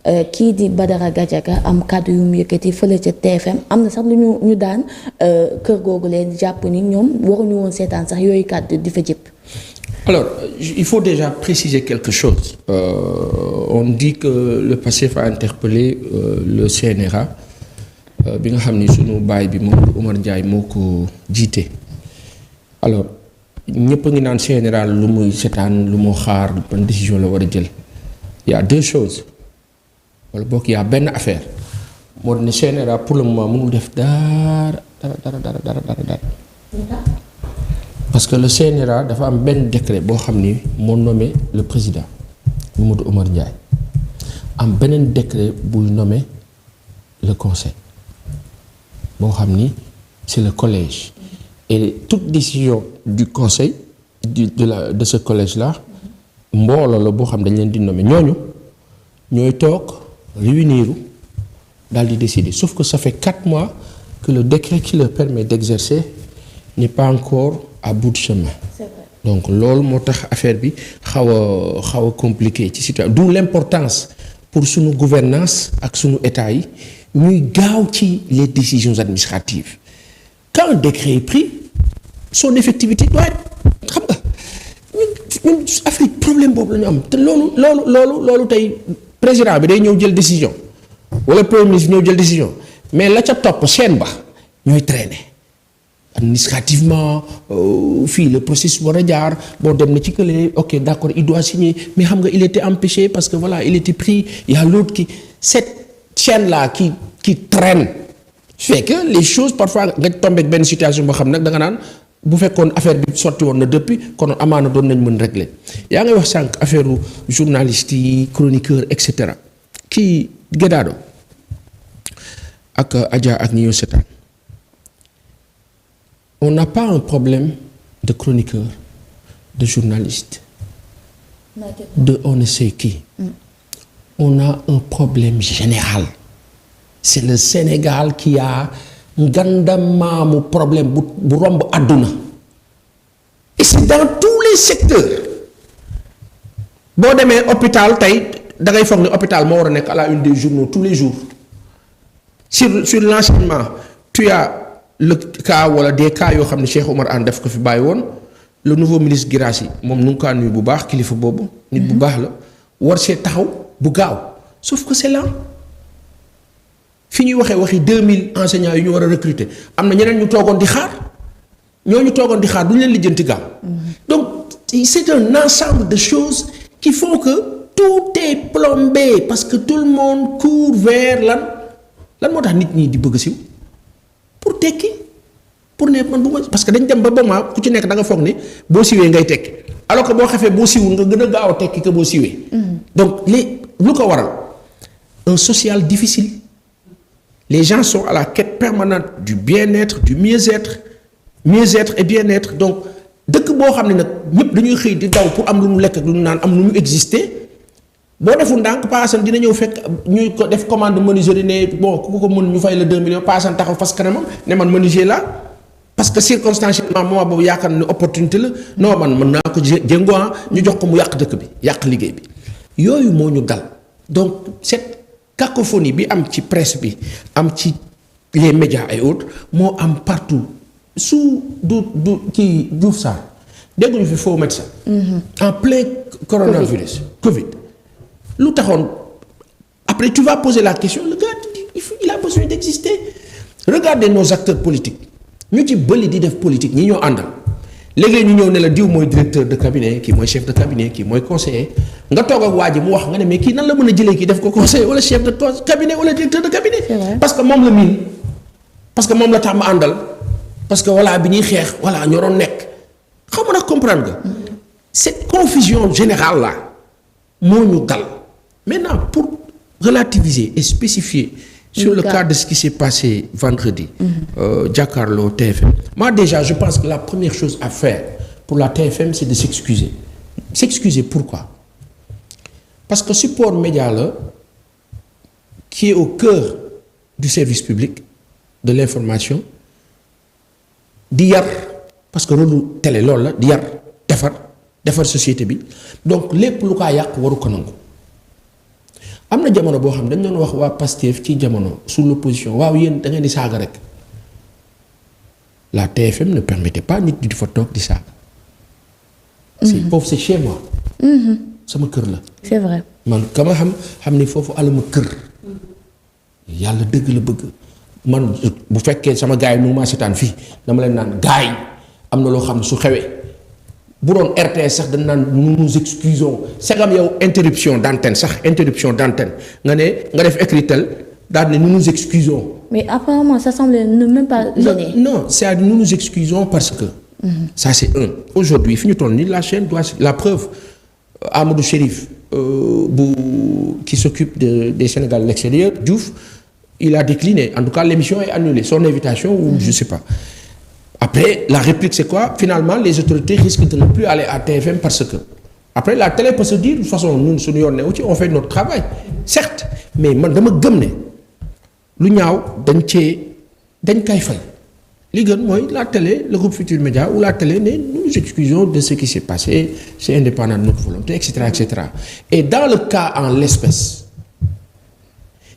kii di Badara Gadiaga am kàddu yu mu yëkkati fële ca TFM am na sax lu ñu daan kër googu leen jàpp ni ñoom waruñu woon seetaan sax yooyu kàddu di fa jëpp. Alors il faut déjà préciser quelque chose. On dit que le PASTEF a interpellé le CNRA bi nga xam ni sunu baay bi Mamadou Oumar Ndiaye moo ko jiite. Alors ñëpp a ngi naan CNRA lu muy seetaan lu moo xaar ban décision la war a jël. Il y a deux choses wala boog il y a benn affaire moo ne CNRA pour le moment mënul def dara. Parce que le CNRA dafa am benn décret boo xam ni moo nommé le président Mamadou Oumar Ndiaye am beneen décret buy nommé le conseil boo xam ni c'est le collège et toute décision du conseil de ce collège là mbooloo la boo xam dañ leen di nommé ñooy toog réunir daal di décider sauf que ça fait 4 mois que le décret qui leur permet d'exercer n'est pas encore à bout de chemin. C'est vrai. Donc loolu moo tax affaire bi xaw a compliqué ci situation d'où l'importance pour sunu gouvernance ak sunu état yi ñuy gaaw ci les décisions administratives quand un décret est pris son effectivité doit être xam nga ñun Afrique problème boobu la ñu am te loolu tey président bi day ñëw jël décision wala premier ministre ñëw jël décision mais la ca topp chaîne ba ñooy traîner. Administrativement fii le processus war a jaar boo dem na ci kële ok d'accord il doit signer mais xam nga il était empêché parce que voilà il était pris il y a l'autre qui cette chaîne là qui traîne fait que les choses parfois nga tombé ak benn situation boo xam nag da nga naan bu fekkoon affaire bi sotti woon na depuis kon amaana doon nañ mën régler yaa ngay wax sànq affaire journaliste yi chroniqueur et cetera kii Guédado ak Adja ak ñi ñoo seetaan on n'a pas un problème de chroniqueur, de journaliste, de on ne sait qui. On a un problème général. C'est le Sénégal qui a un problème bu romb àdduna. Et c'est dans tous les secteurs. Boo demee hôpital tey da ngay foog ne hôpital moo war a nekk à la une des journaux tous les jours. Sur l'enseignement, tu as le cas wala des cas yoo xam ne Cheikh Oumar Anne def ko fi bàyyi woon le nouveau ministre Guirassy moom nu ngi kaa nuyu bu baax kilifa boobu. nit bu baax la war see taxaw bu gaaw sauf que c'est lent fi ñuy waxi 2000 enseignants yu ñu war a recruter am na ñeneen ñu toogoon di xaar ñooñu toogoon di xaar du ñu leen lijjanti gaaw. Donc c'est un ensemble de choses qui font que tout est plombé parce que tout le monde court vers lan moo tax nit ñi di bëgg a siw pour tekki pour ne man bu ma parce que dañ dem ba moment ku ci nekk da nga foog ne boo siwee ngay tekki alors que boo xefee boo siwul nga gën a gaaw a tekki que boo siwee. Donc lu ko waral un social difficile les gens sont à la quête permanente du bien-être du mieux-être et bien-être donc dëkk boo xam ne nag ñëpp dañuy xëy di daw pour am lu mu lekk ak lu mu naan am lu mu exister boo deful ndànk paasan dina ñëw fekk ñuy ko def commande menuiserie ne bon ku ko mën ñu fay la 2 millions paasan taxaw fas kanamam ne man menuisier la parce que circonstanciellement moment boobu yaakaar na ne opportunité la non man mën naa ko jéngoo ñu jox ko mu yàq dëkk bi yàq liggéey bi yooyu moo ñu dal donc cette cacophonie bi am ci presse bi am ci les médias et autres moo am partout sous du ci Diouf Sarr dégguñu fi faux médecin en plein coronavirus Covid lu taxoon après tu vas poser la question le gars il a besoin d'exister regardez nos acteurs politiques ñu ci bëli di def politique ñi ñoo àndal léegi ñu ñëw ne la diw mooy directeur de cabinet kii mooy chef de cabinet kii mooy conseiller nga toog ak waa ji mu wax nga ne mais kii nan la mën a jëlee kii def ko conseiller wala chef de cabinet wala directeur de cabinet parce que moom la miin parce que moom la tax ma àndal parce que voilà bi ñuy xeex voilà ñoo doon nekk xam nga nag comprendre nga cette confusion générale là moo ñu dal maintenant pour relativiser et spécifier sur le cas de ce qui s'est passé vendredi jàkkaarloo TFM moi déjà je pense que la première chose à faire pour la TFM c'est de s'excuser pourquoi parce que support média la qui est au cœur du service public de l'information di yar parce que rôle télé loolu la di yar defar société bi donc lépp lu kaa yàq waru ko nangu am na jamono boo xam dañ doon wax waa Pastef ci jamono sous l'opposition waaw yéen da ngeen di saaga rek la TFM ne permettait pas nit di fa toog di saaga. c'est foofu c'est chez moi. sama kër la. c'est vrai. man ka ma xam ni foofu alama kër. yàlla dëgg la bëgg man bu fekkee sama gars yi nu ma seetaan fii dama leen naan gars yi am na loo xam ne su xewee bu doon RTS sax dañ naan nous nous excusons segam yow interruption d'antenne nga ne nga def écrit tel daal ne nous nous excusons. mais apparemment ça semble ne même pas gêner. non c'est nous nous excusons parce que. ça c'est un. aujourd'hui fi ñu toll nii la chaîne doit la preuve Amadou Chérif qui s'occupe des Sénégal à l'extérieur Diouf. Il a décliné. En tout cas, l'émission est annulée. Son invitation, ou je ne sais pas. Après, la réplique, c'est quoi? Finalement, les autorités risquent de ne plus aller à TFM parce que... Après, la télé peut se dire, de toute façon, nous, on fait notre travail. Certes, mais man dama gëm ne lu ñaaw dañ koy fay. Li gën mooy la télé, le groupe Futurs Médias ou la télé, nous nous excusons de ce qui s'est passé, c'est indépendant de notre volonté, etc., etc. Et dans le cas en l'espèce,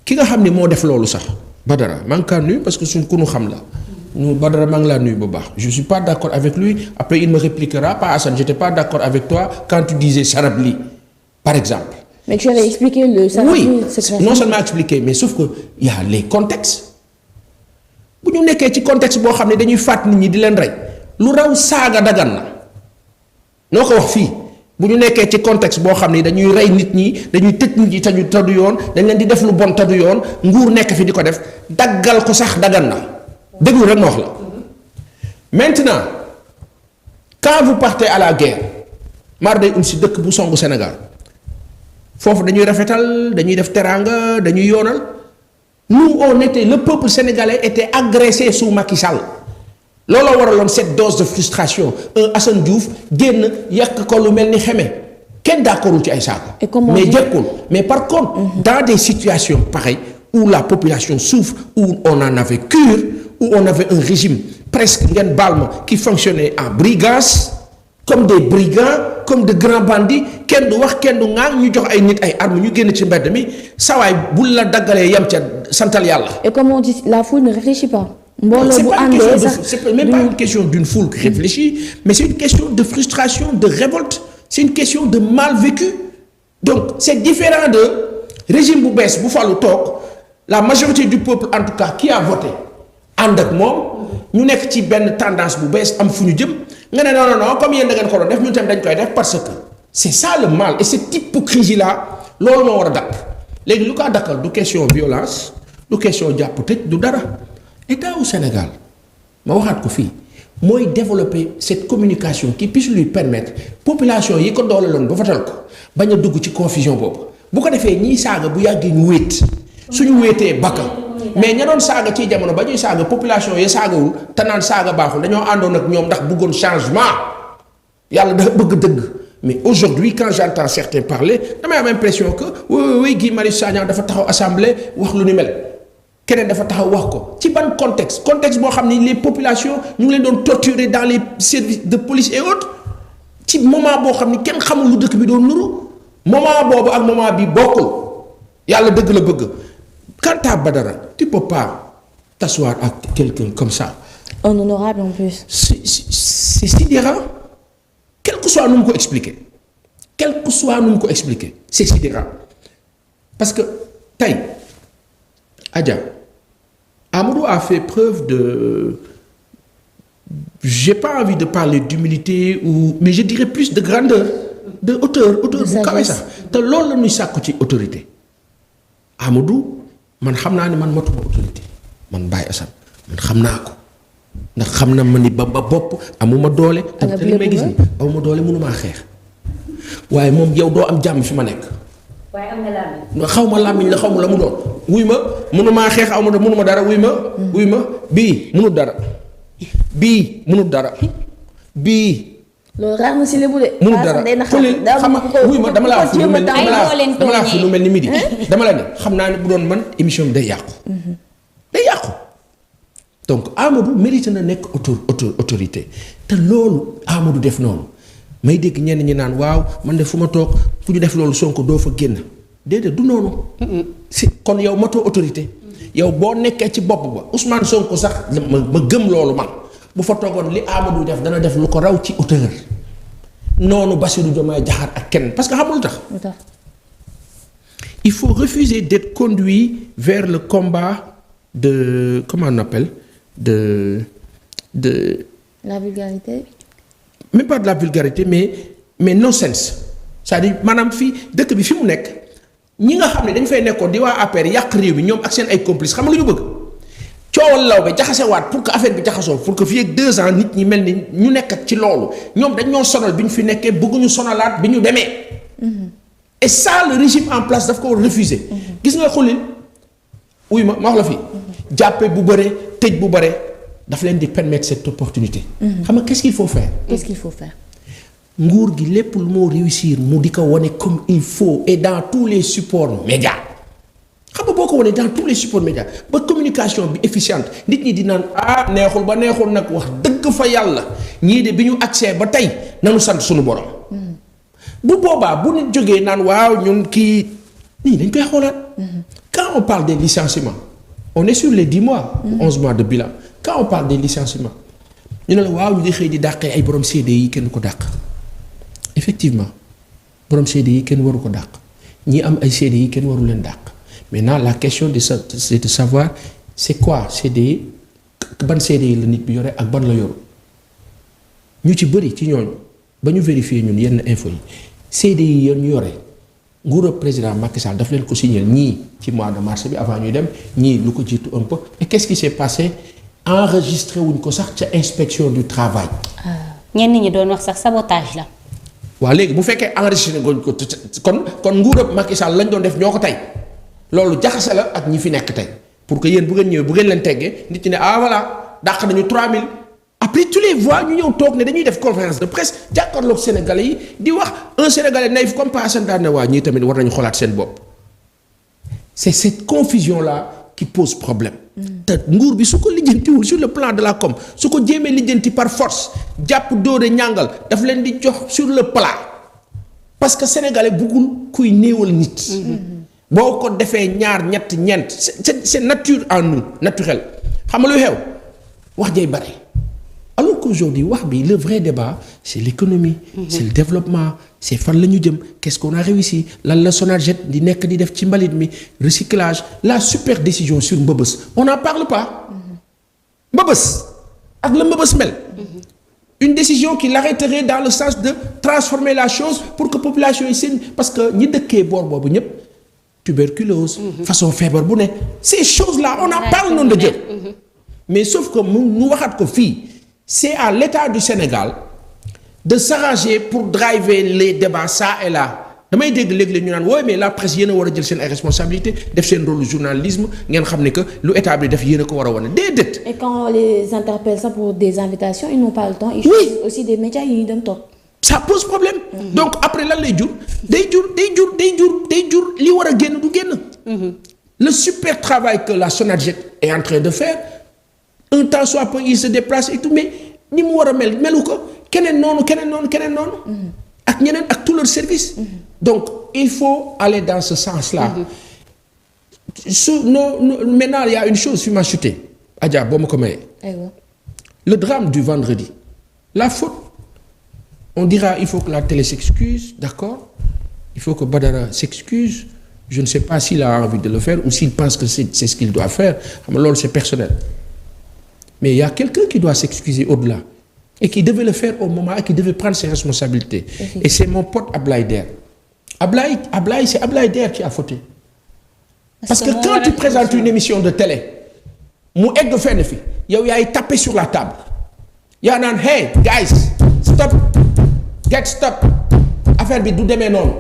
ki nga xam ni moo def loolu sax Badara maa ngi kaa nuyu parce que suñ ku nu xam la ñu Badara maa ngi laa nuyu bu baax je suis pas d'accord avec lui après il me répliquera pas Assane j'étais pas d'accord avec toi quand tu disais Sarabli par exemple. mais tu avais expliqué le Sarabli. oui non seulement expliqué mais sauf que il y a les contextes bu ñu nekkee ci contexte boo xam ne dañuy faat nit ñi di leen rey lu raw saaga dagan na noo ko wax fii. bu ñu nekkee ci contexte boo xam ne dañuy rey nit ñi dañuy tëj nit ñi te du yoon dañ leen di def lu bon te du yoon nguur nekk fi di ko def daggal ko sax dagan na déglu rek ma wax la maintenant quand vous partez à la guerre mar day si dëkk bu songu Sénégal foofu dañuy rafetal dañuy def teraanga dañuy yoonal nous on était le peuple sénégalais était agressé sous Macky Sall. looloo waraloon cette dose de frustration un Assane Diouf génn yàq ko lu mel ni xeme kenn d'accordul ci ay saaga mais jekkul mais par contre dans des situations pareilles où la population souffre où on en avait cure où on avait un régime presque ngeen baal ma qui fonctionnait en brigance comme des brigands comme de grands bandits kenn du wax kenn du ŋaang ñu jox ay nit ay armes ñu génn ci mbedd mi sawaay bul la daggalee yam ca santal yàlla. et comme on dit la foule ne réfléchit pas. C'est même pas une question d'une foule qui réfléchit, mais c'est une question de frustration, de révolte, c'est une question de mal vécu. Donc c'est différent de régime bu bees bu falu toog la majorité du peuple en tout cas qui a voté ànd ak moom ñu nekk ci benn tendance bu bees am fu ñu jëm nga ne non comme yéen da ngeen ko doon def ñun tamit dañ koy def parce que c'est ça le mal et cette hypocrisie là loolu moo war a dakk léegi lu ko dakkal du question violence du question jàpp tëj du dara. État au Sénégal ma waxaat ko fii mooy développer cette communication qui puisse lui permettre population yi ko dooleeloon ba fatal ko bañ a dugg ci confusion boobu bu ko defee ñiy saaga bu yàggee ñu wéet suñu wéetee bakka mais ña doon saaga ci jamono ba ñuy saaga population yi saagawul te naan saaga baaxul dañoo àndoon ak ñoom ndax bëggoon changement yàlla dafa bëgg dëgg mais aujourd'hui quand j'entends certains parler damay am impression que oui Guy Marius Sagna dafa taxaw assemblée wax lu ni mel. keneen dafa taxaw wax ko ci ban contexte boo xam ni les populations ñu ngi leen doon torturer dans les services de police et autres ci moment boo xam ni kenn xamul lu dëkk bi doon nuru moment boobu ak moment bi bokkul yàlla dëgg la bëgg quant à Badara tu peux pas t'asseoir ak quelqu'un comme ça. un honorable en plus. c'est sidérant quel que soit nu mu ko expliquer c'est sidérant parce que tey Adja. Amadou a fait preuve de j'ai pas envie de parler d'humilité mais je dirais plus de grandeur de hauteur bu kawe sax te loolu la ñuy sàkku ci autorité Amadou man xam naa ne man matuma autorité man Baye Assane man xam naa ko ndax xam na ma ni ba bopp amuma doole te li may gis ni amuma doole mënumaa xeex waaye moom yow doo am jàmm fi ma nekk waaye am na làmmiñ. xaw ma làmmiñ la xaw ma la mu doon wuy ma mënumaa xeex aw ma mënuma dara wuy ma bii mënut dara bii mënut dara bii. loolu raar na si lébu de. mënut dara xam nga wuy ma dama laa fi lu mel ni midi dama la ne xam naa ne bu doon man émission bi day yàqu. day yàqu donc Amadou mérite na nekk autorité te loolu Amadou def noonu may dégg ñenn ñi naan waaw man de fu ma toog fu ñu def loolu Sonko doo fa génn déedéet du noonu. si kon yow matoo autorité. yow boo nekkee ci bopp ba Ousmane Sonko sax ma gëm loolu man bu fa toogoon li Amadou def dana def lu ko raw ci hauteur noonu Bassirou Diomaye Diakhar ak kenn parce que xamul tax. il faut refuser d'être conduit vers le combat de comment on appelle de. la vulgarité. même pas de la vulgarité mais non-sens c'est-à-dire maanaam fii dëkk bi fi mu nekk ñi nga xam ne dañ fay nekkoon di waa APR yàq réew mi ñoom ak seen ay complices xam nga lu ñu bëgg coowal law ba jaxasewaat pour que affaire bi jaxasoo pour que fii ak 2 ans nit ñi mel ni ñu nekk ci loolu ñoom dañ ñoo sonal bi ñu fi nekkee bëgguñu sonalaat bi ñu demee. et ça le régime en place daf ko war refuser. gis nga xulil wuy ma wax la fii. jàppe bu bare tëj bu bare daf leen di permettre cette opportunité. xam nga qu'est-ce qu'il faut faire. qu'est-ce qu'il faut faire. nguur gi lépp lu moo réussir mu di ko wane comme il faut et dans tous les supports médias xam nga boo ko wane dans tous les supports médias ba communication bi efficiente nit ñi di naan neexul ba neexul nag wax dëgg fa yàlla ñii de bi ñu accès ba tey nanu sant suñu borom. bu boobaa bu nit jógee naan waaw ñun kii nii dañ koy xoolaat. quand on parle des licenciements on est sur les 10 mois. 11 mois de bilan quand on parle des licenciements ñu ne la waaw ñu ngi xëy di dàqee ay borom CD yi kenn du ko dàq. effectivement borom CD yi kenn waru ko dàq ñi am ay CD yi kenn waru leen dàq maintenant la question c'est de savoir c'est quoi CD yi ban CD yi la nit bi yore ak ban la yoru ñu ci bëri ci ñooñu ba ñu vérifier ñun yenn info yi CD yi yoon ñu yore nguuru président Macky Sall daf leen ko signer ñii ci mois de mars bi avant ñuy dem ñii lu ko jiitu un peu et qu'est-ce qui s'est passé enregistré wuñ ko sax ca inspection du travail. ñenn ñi doon wax sax sabotage la. waaw léegi bu fekkee enregistré goñ ko kon nguurab Macky Sall lañ doon def ñoo ko tey loolu jaxase la ak ñi fi nekk tey pour que yéen bu ngeen ñëwee bu ngeen leen teggee nit ñi ne voilà dàq nañu 3000 après tu les vois ñu ñëw toog ne dañuy def conférence de presse jàkkaarloog Sénégalais yi di wax un Sénégalais naïf comme Pa Assane daan ne waa ñii tamit war nañu xoolaat seen bopp c'est cette confusion là qui pose problème. te nguur bi su ko lijjantiwul sur le plan de la com su ko jéemee lijjanti par force jàpp dóore ñàngal daf leen di jox sur le plat parce que sénégalais buggul kuy néewal nit. boo ko defee ñaar ñett ñeent c'est nature en nous naturel xam nga lu xew wax jay bare alors qu'aujourd'hui wax bi le vrai débat c'est l'économie. c'est le développement c'est fan la ñu jëm qu'est-ce qu'on a réussi lan la Sonaged di nekk di def ci mbalit mi recyclage la super décision sur Mbëbës on n'en parle pas. Mbëbës ak la Mbëbës mel. une décision qui l'arrêterait dans le sens de transformer la chose pour que population yi seen parce que ñi dëkkee boor boobu ñëpp tuberculose. façon feebar bu ne ces choses-là on en parle noonu la jël. mais sauf que mu waxaat ko fii c'est à l'État du Sénégal de s'arranger pour driver les débats ça et là damay dégg léeg-léeg ñu naan wooy mais la presse yéen a war a jël seen ay responsabilités def seen rôle journalisme ngeen xam ne que lu état bi def yéen a ko war a wane déedéet. et quand on les interpelle ça pour des invitations ils n'ont pas le temps. ils choisissent aussi des médias yi ñu dem toog. ça pose problème. donc après lan lay jur day jur li war a génn du génn. le super travail que la Sonaged est en train de faire un temps soit peu il se déplace et tout mais ni mu war a melu ko keneen noonu ak ñeneen ak tout leur service. donc il faut aller dans ce sens-là. Maintenant il y a une chose fi ma chuté Adja boo ma ko mayee. le drame du vendredi la faute on dira il faut que la télé s'excuse d'accord il faut que Badara s'excuse je ne sais pas s'il a envie de le faire ou s'il pense que c'est ce qu'il doit faire xam nga loolu c'est personnel mais il y a quelqu'un qui doit s'excuser au-delà et qui devait le faire au moment et qui devait prendre ses responsabilités. Et c'est mon pote Ablaye Der. Ablaye c'est Ablaye Der qui a fauté. Parce que quand tu présentes une émission de télé mu egg fenn fi yow yaay taper sur la table yaa naan hey guys stop affaire bi du demee noonu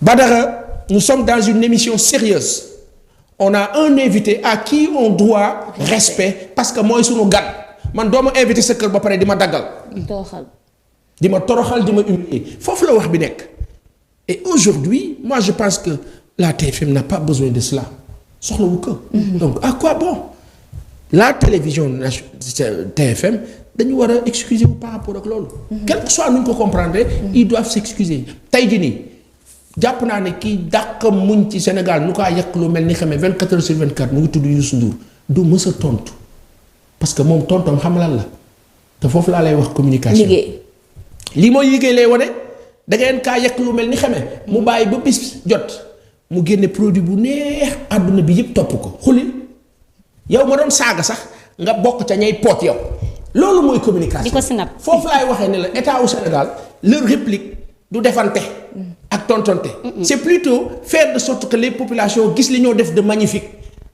Badara nous sommes dans une émission sérieuse on a un invité à qui on doit respect parce que mooy sunu gan man doo ma invité sa kër ba pare di ma daggal. di ma toroxal di ma humilier foofu la wax bi nekk et aujourd'hui moi je pense que la TFM n'a pas besoin de cela soxlawu ko. donc à quoi bon la télévision TFM dañu war a excuser wu par rapport ak loolu. quel que soit nu ñu ko comprendre ils doivent s'excuser tey jii nii jàpp naa ne kii dàq muñ ci Sénégal nu kaa yàq lu mel ni xamee 24 heures sur 24 mu ngi tudd Youssou Ndour du mës a tontu parce que moom tontoom xam lan la te foofu laa lay wax communication. liggéey lii mooy liggéey lay wane da ngeen kaa yàq lu mel ni xamee mu bàyyi ba bis jot mu génne produit bu neex àdduna bi yëpp topp ko xulil yow ma doon saaga sax nga bokk ca ñay poot yow loolu mooy communication. di ko sinap foofu laay waxee ne la état au Sénégal leur réplique du defante ak tontonte. c'est plutôt faire de sorte que les populations gis li ñoo def de magnifique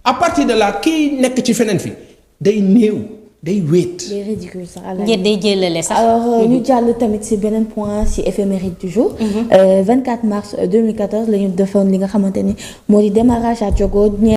à partir de là kii nekk ci feneen fi day néew day wéet. day ridicule sax njët day jëlale sax. alors ñu jàll tamit ci beneen point ci éphéméride du jour. 24 mars 2014 la ñu defoon li nga xamante ni moo di démarrage à Diogo.